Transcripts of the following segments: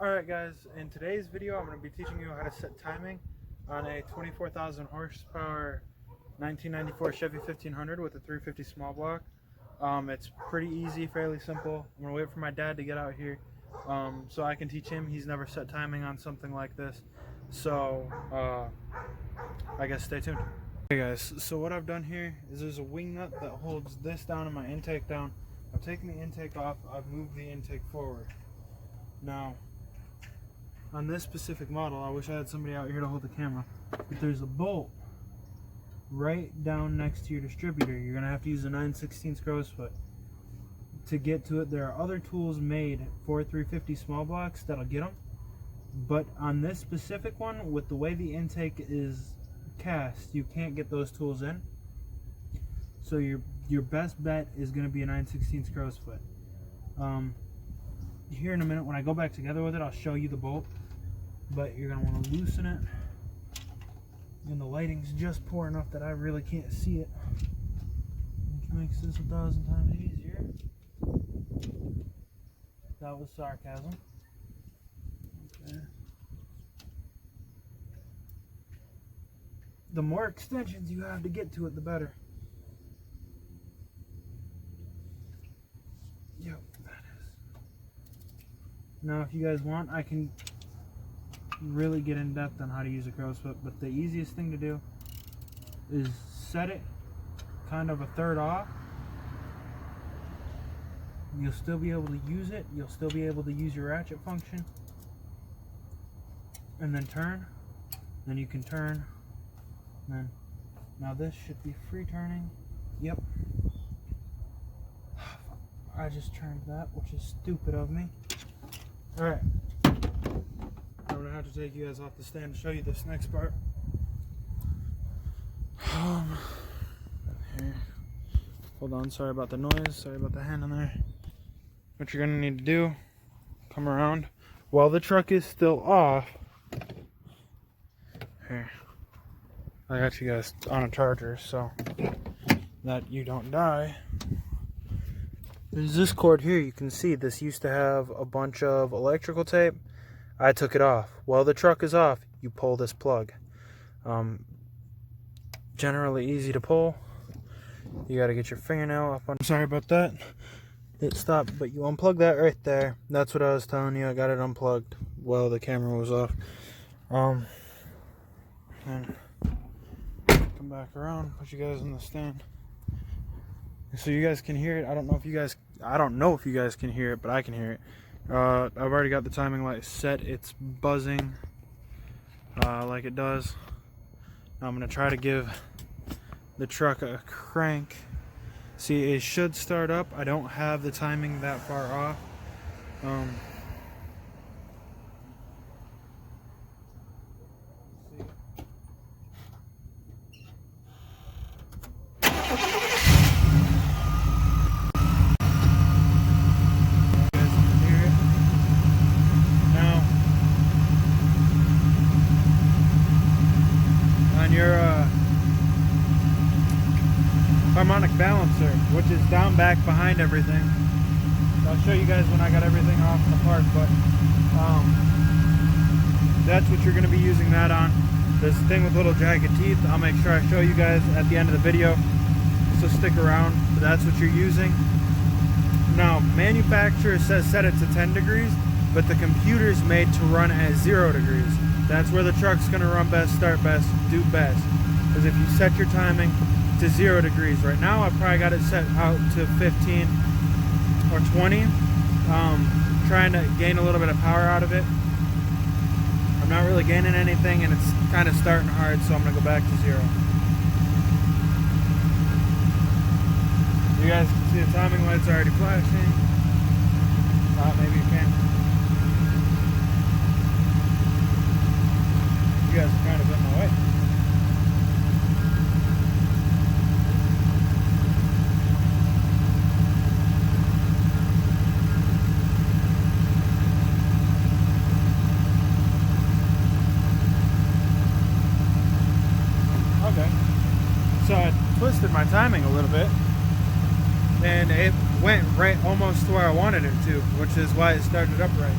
Alright guys, in today's video I'm going to be teaching you how to set timing on a 24,000 horsepower 1994 Chevy 1500 with a 350 small block. It's pretty easy, fairly simple. I'm going to wait for my dad to get out here so I can teach him. He's never set timing on something like this, so I guess stay tuned. Okay guys, so what I've done here is there's a wing nut that holds this down and my intake down. I've taken the intake off, I've moved the intake forward. Now, on this specific model, I wish I had somebody out here to hold the camera, but there's a bolt right down next to your distributor. You're going to have to use a 9/16 crow's foot to get to it. There are other tools made for 350 small blocks that'll get them, but on this specific one, with the way the intake is cast, you can't get those tools in. So your best bet is going to be a 9/16 crow's foot. Here in a minute, when I go back together with it, I'll show you the bolt, but you're going to want to loosen it, and the lighting's just poor enough that I really can't see it, which makes this 1,000 times easier. That was sarcasm. Okay. The more extensions you have to get to it, the better. Yep, that is. Now, if you guys want, I can really get in depth on how to use a crow's foot, but the easiest thing to do is set it kind of a third off. You'll still be able to use it. You'll still be able to use your ratchet function. And then turn. Then you can turn. Then, now this should be free turning. Yep. I just turned that, which is stupid of me. Alright. I'm going to have to take you guys off the stand to show you this next part. Here. Hold on, sorry about the noise, sorry about the hand in there. What you're going to need to do, come around while the truck is still off. Here. I got you guys on a charger so that you don't die. There's this cord here. You can see this used to have a bunch of electrical tape. I took it off. While the truck is off, you pull this plug. Generally easy to pull. You got to get your fingernail up on. Sorry about that. It stopped, but you unplug that right there. That's what I was telling you. I got it unplugged while the camera was off. And come back around, put you guys in the stand, so you guys can hear it. I don't know if you guys can hear it, but I can hear it. I've already got the timing light set. It's buzzing like it does. Now I'm going to try to give the truck a crank. See, it should start up. I don't have the timing that far off. Your harmonic balancer, which is down back behind everything. I'll show you guys when I got everything off in the park, but that's what you're going to be using that on. This thing with little jagged teeth, I'll make sure I show you guys at the end of the video, so stick around. But that's what you're using. Now, manufacturer says set it to 10 degrees, but the computer's made to run at 0 degrees. That's where the truck's going to run best, start best, do best. Because if you set your timing to 0 degrees, right now I've probably got it set out to 15 or 20. Trying to gain a little bit of power out of it. I'm not really gaining anything, and it's kind of starting hard, so I'm going to go back to 0. You guys can see the timing lights already flashing. Maybe you can. You guys are kind of in my way. Okay. So I twisted my timing a little bit, and it went right almost to where I wanted it to, which is why it started up right.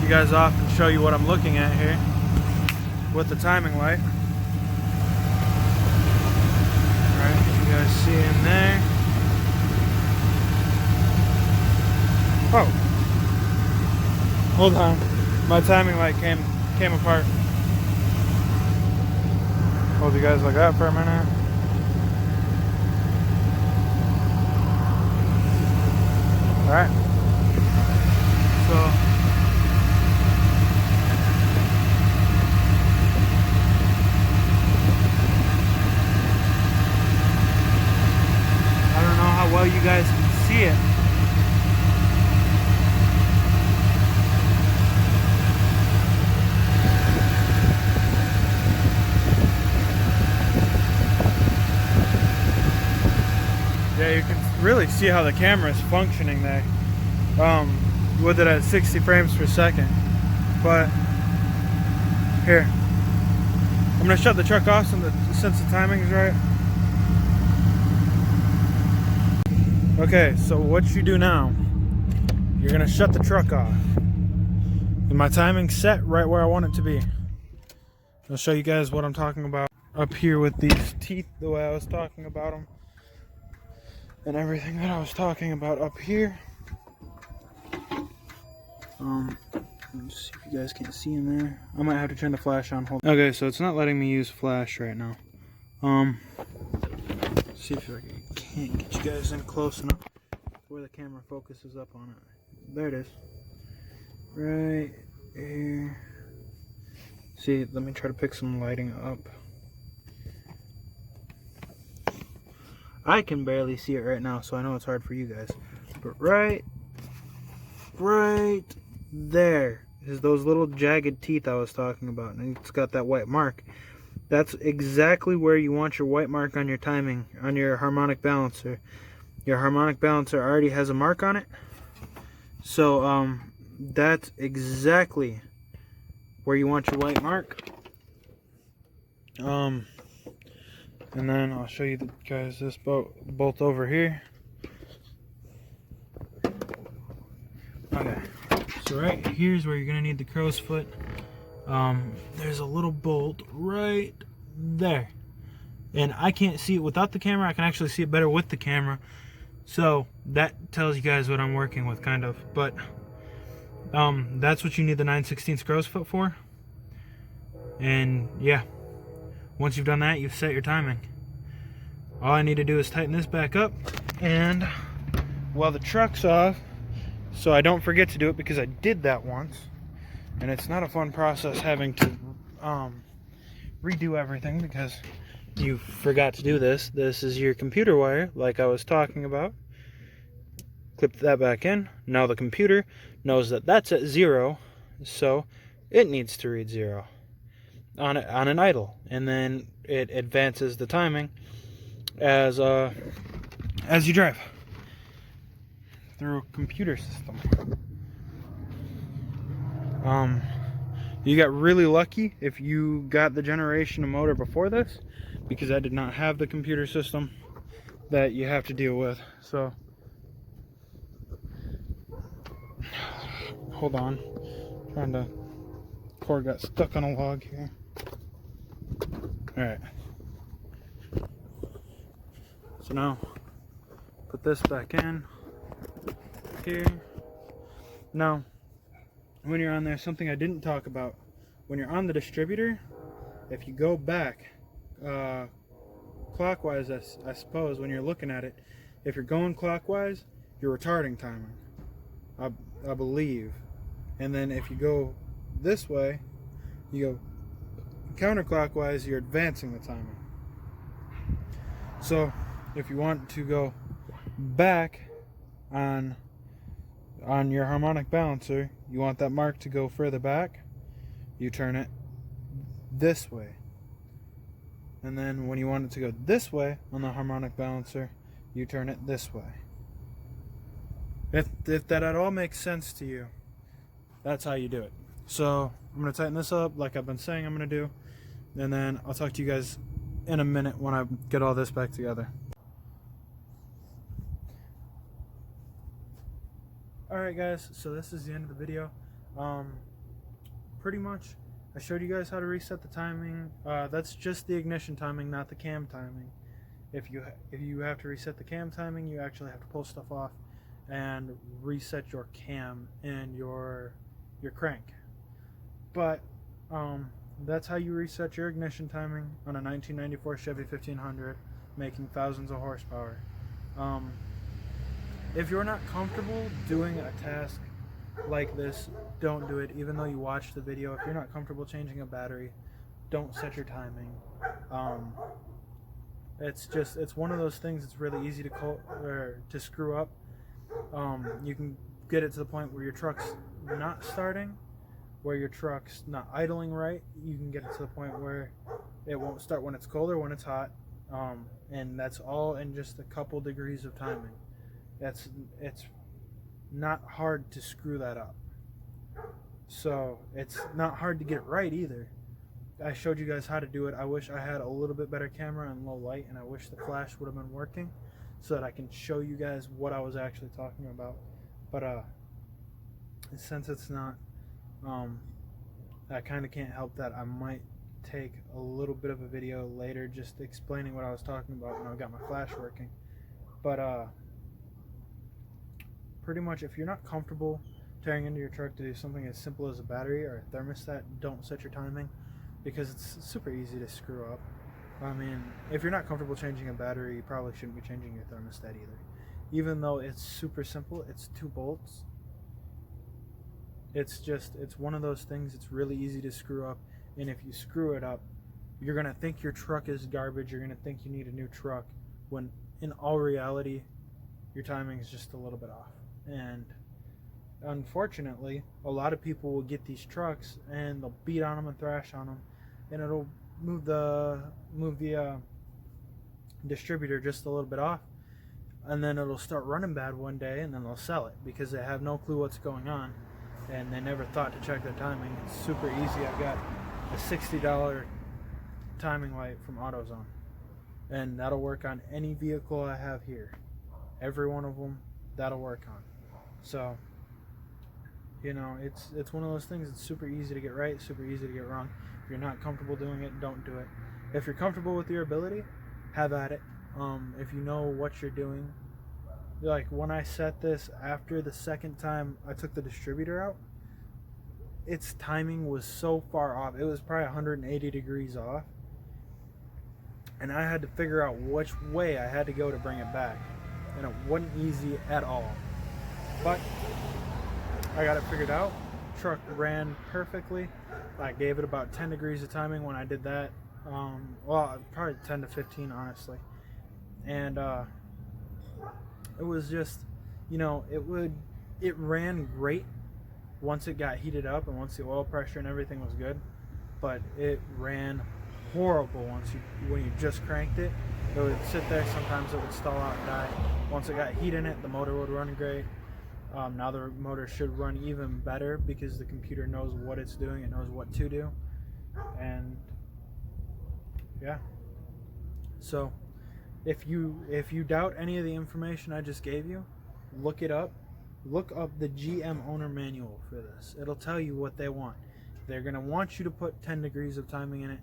you guys off and show you what I'm looking at here with the timing light. Alright, you guys see in there. Oh, hold on, my timing light came apart. Hold you guys like that for a minute. Alright, so I don't know how well you guys can see it. Yeah, you can really see how the camera is functioning there with it at 60 frames per second. But here, I'm gonna shut the truck off since the timing is right. Okay, so what you do now, you're gonna shut the truck off. And my timing's set right where I want it to be. I'll show you guys what I'm talking about up here with these teeth, the way I was talking about them. And everything that I was talking about up here. Let's see if you guys can't see in there. I might have to turn the flash on. Hold on. Okay, so it's not letting me use flash right now. See if I can't get you guys in close enough where the camera focuses up on it. There it is. Right here. See, let me try to pick some lighting up. I can barely see it right now, so I know it's hard for you guys. But right there is those little jagged teeth I was talking about, and it's got that white mark. That's exactly where you want your white mark on your timing, on your harmonic balancer. Your harmonic balancer already has a mark on it, so that's exactly where you want your white mark. And then I'll show you guys this bolt over here. Okay, so right here's where you're gonna need the crow's foot. There's a little bolt right there, and I can't see it without the camera. I can actually see it better with the camera, so that tells you guys what I'm working with, kind of. But that's what you need the 9/16 crow's foot for. And yeah, once you've done that, you've set your timing. All I need to do is tighten this back up, and while the truck's off, so I don't forget to do it, because I did that once, and it's not a fun process having to redo everything because you forgot to do this. This is your computer wire, like I was talking about. Clip that back in. Now the computer knows that that's at 0, so it needs to read 0 on an idle, and then it advances the timing as you drive through a computer system. You got really lucky if you got the generation of motor before this, because I did not have the computer system that you have to deal with. So hold on, cord got stuck on a log here. Alright, so now put this back in here. Now when you're on there, something I didn't talk about, when you're on the distributor, if you go back clockwise, I suppose when you're looking at it, if you're going clockwise, you're retarding timing, I believe. And then if you go this way, you go counterclockwise, you're advancing the timing. So if you want to go back on your harmonic balancer, you want that mark to go further back, you turn it this way. And then when you want it to go this way on the harmonic balancer, you turn it this way. If that at all makes sense to you, that's how you do it. So I'm going to tighten this up like I've been saying I'm going to do, and then I'll talk to you guys in a minute when I get all this back together. Alright guys, so this is the end of the video. pretty much, I showed you guys how to reset the timing. That's just the ignition timing, not the cam timing. If you have to reset the cam timing, you actually have to pull stuff off and reset your cam and your crank. But that's how you reset your ignition timing on a 1994 Chevy 1500, making thousands of horsepower. If you're not comfortable doing a task like this, don't do it. Even though you watched the video, if you're not comfortable changing a battery, don't set your timing. It's one of those things that's really easy to screw up. You can get it to the point where your truck's not starting, where your truck's not idling right. You can get it to the point where it won't start when it's cold or when it's hot, and that's all in just a couple degrees of timing. It's not hard to screw that up. So it's not hard to get it right either. I showed you guys how to do it. I wish I had a little bit better camera and low light, and I wish the flash would have been working so that I can show you guys what I was actually talking about. But since it's not, I kind of can't help that. I might take a little bit of a video later just explaining what I was talking about when I got my flash working. But pretty much, if you're not comfortable tearing into your truck to do something as simple as a battery or a thermostat, don't set your timing, because it's super easy to screw up. I mean, if you're not comfortable changing a battery, you probably shouldn't be changing your thermostat either. Even though it's super simple, it's 2 bolts. It's one of those things. It's really easy to screw up, and if you screw it up, you're gonna think your truck is garbage. You're gonna think you need a new truck, when in all reality, your timing is just a little bit off. And unfortunately, a lot of people will get these trucks and they'll beat on them and thrash on them, and it'll move the distributor just a little bit off, and then it'll start running bad one day, and then they'll sell it because they have no clue what's going on, and they never thought to check their timing. It's super easy. I've got a $60 timing light from AutoZone, and that'll work on any vehicle I have here. Every one of them, that'll work on. So, you know, it's one of those things. It's super easy to get right, super easy to get wrong. If you're not comfortable doing it, don't do it. If you're comfortable with your ability, have at it. If you know what you're doing, like when I set this, after the second time I took the distributor out, its timing was so far off. It was probably 180 degrees off, and I had to figure out which way I had to go to bring it back, and it wasn't easy at all. But I got it figured out. Truck ran perfectly. I gave it about 10 degrees of timing when I did that. Well, probably 10 to 15, honestly. And it was just, you know, it ran great once it got heated up and once the oil pressure and everything was good. But it ran horrible when you just cranked it. It would sit there. Sometimes it would stall out and die. Once it got heat in it, the motor would run great. Now the motor should run even better because the computer knows what it's doing. It knows what to do. And yeah. So if you doubt any of the information I just gave you, look it up. Look up the GM owner manual for this. It'll tell you what they want. They're going to want you to put 10 degrees of timing in it.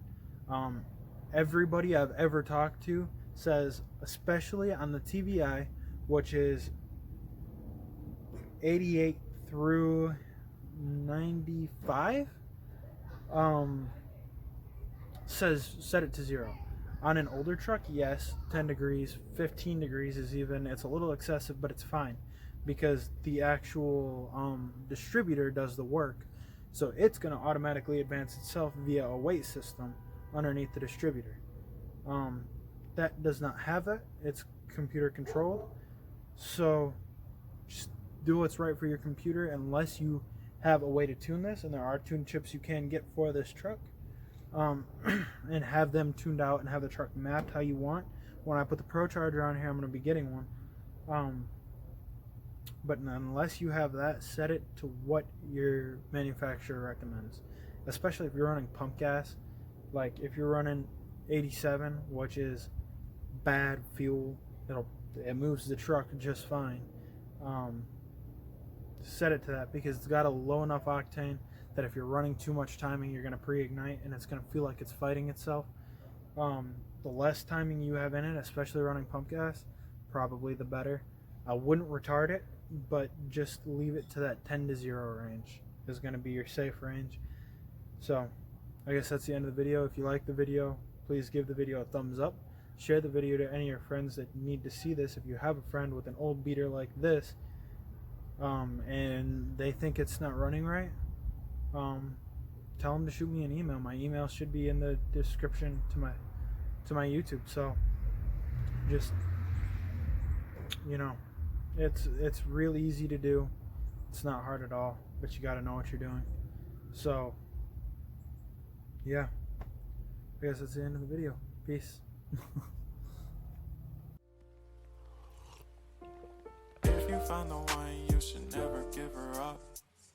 Everybody I've ever talked to says, especially on the TBI, which is 88 through 95, says set it to 0. On an older truck, yes, 10 degrees, 15 degrees is even, it's a little excessive, but it's fine because the actual distributor does the work. So it's going to automatically advance itself via a weight system underneath the distributor. That does not have that. It's computer controlled. So just do what's right for your computer, unless you have a way to tune this, and there are tune chips you can get for this truck, and have them tuned out and have the truck mapped how you want. When I put the Pro Charger on here, I'm going to be getting one. But unless you have that, set it to what your manufacturer recommends. Especially if you're running pump gas. Like if you're running 87, which is bad fuel, it moves the truck just fine. Set it to that because it's got a low enough octane that if you're running too much timing, you're going to pre-ignite and it's going to feel like it's fighting itself. The less timing you have in it, especially running pump gas, probably the better. I wouldn't retard it, but just leave it to that 10 to 0 range is going to be your safe range. So I guess that's the end of the video. If you like the video, please give the video a thumbs up. Share the video to any of your friends that need to see this. If you have a friend with an old beater like this, and they think it's not running right, tell them to shoot me an email. My email should be in the description to my YouTube. So just, you know, it's real easy to do. It's not hard at all, but you got to know what you're doing. So yeah, I guess that's the end of the video. Peace. If you find the one, you should never give her up.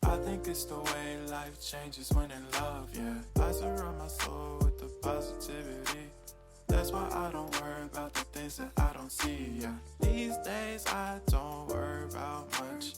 I think it's the way life changes when in love, yeah. I surround my soul with the positivity. That's why I don't worry about the things that I don't see, yeah. These days I don't worry about much.